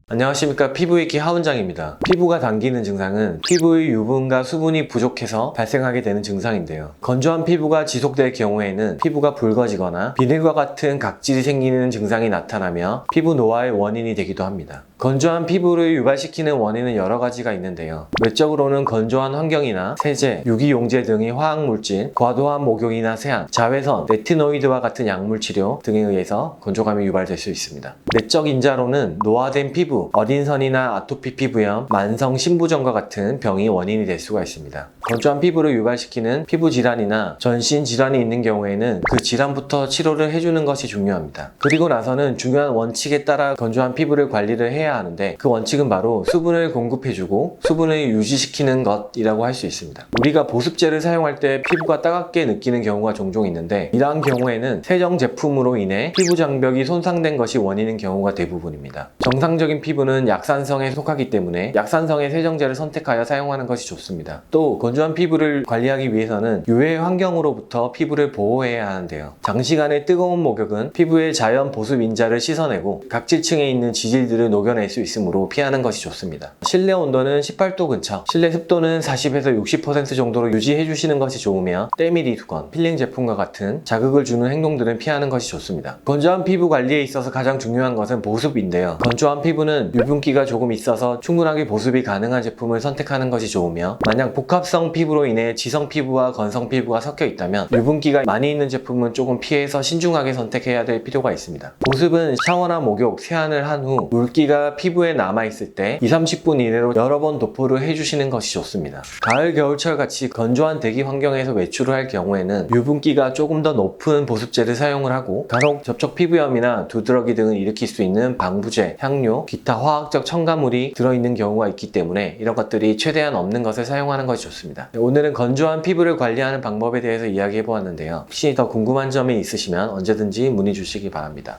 안녕하십니까. 피부익기 하원장입니다. 피부가 당기는 증상은 피부의 유분과 수분이 부족해서 발생하게 되는 증상인데요. 건조한 피부가 지속될 경우에는 피부가 붉어지거나 비늘과 같은 각질이 생기는 증상이 나타나며 피부 노화의 원인이 되기도 합니다. 건조한 피부를 유발시키는 원인은 여러 가지가 있는데요. 외적으로는 건조한 환경이나 세제, 유기용제 등의 화학물질, 과도한 목욕이나 세안, 자외선, 레티노이드와 같은 약물 치료 등에 의해서 건조감이 유발될 수 있습니다. 내적 인자로는 노화된 피부, 어린 선이나 아토피 피부염, 만성 신부전과 같은 병이 원인이 될 수가 있습니다. 건조한 피부를 유발시키는 피부 질환이나 전신 질환이 있는 경우에는 그 질환부터 치료를 해주는 것이 중요합니다. 그리고 나서는 중요한 원칙에 따라 건조한 피부를 관리를 해야 하는데, 그 원칙은 바로 수분을 공급해주고 수분을 유지시키는 것이라고 할 수 있습니다. 우리가 보습제를 사용할 때 피부가 따갑게 느끼는 경우가 종종 있는데, 이러한 경우에는 세정 제품으로 인해 피부 장벽이 손상된 것이 원인인 경우가 대부분입니다. 정상적인 피부는 약산성에 속하기 때문에 약산성의 세정제를 선택하여 사용하는 것이 좋습니다. 또 건조한 피부를 관리하기 위해서는 유해 환경으로부터 피부를 보호해야 하는데요. 장시간의 뜨거운 목욕은 피부의 자연 보습 인자를 씻어내고 각질층에 있는 지질들을 녹여낼 수 있으므로 피하는 것이 좋습니다. 실내 온도는 18도 근처, 실내 습도는 40에서 60% 정도로 유지해 주시는 것이 좋으며 때밀이 두건, 필링 제품과 같은 자극을 주는 행동들은 피하는 것이 좋습니다. 건조한 피부 관리에 있어서 가장 중요한 것은 보습인데요. 건조한 피부는 유분기가 조금 있어서 충분하게 보습이 가능한 제품을 선택하는 것이 좋으며, 만약 복합성 피부로 인해 지성 피부와 건성 피부가 섞여 있다면 유분기가 많이 있는 제품은 조금 피해서 신중하게 선택해야 될 필요가 있습니다. 보습은 샤워나 목욕, 세안을 한 후 물기가 피부에 남아있을 때 2-30분 이내로 여러 번 도포를 해주시는 것이 좋습니다. 가을, 겨울철 같이 건조한 대기 환경에서 외출을 할 경우에는 유분기가 조금 더 높은 보습제를 사용을 하고, 간혹 접촉 피부염이나 두드러기 등을 일으킬 수 있는 방부제, 향료, 기타 화학적 첨가물이 들어있는 경우가 있기 때문에 이런 것들이 최대한 없는 것을 사용하는 것이 좋습니다. 오늘은 건조한 피부를 관리하는 방법에 대해서 이야기해 보았는데요. 혹시 더 궁금한 점이 있으시면 언제든지 문의 주시기 바랍니다.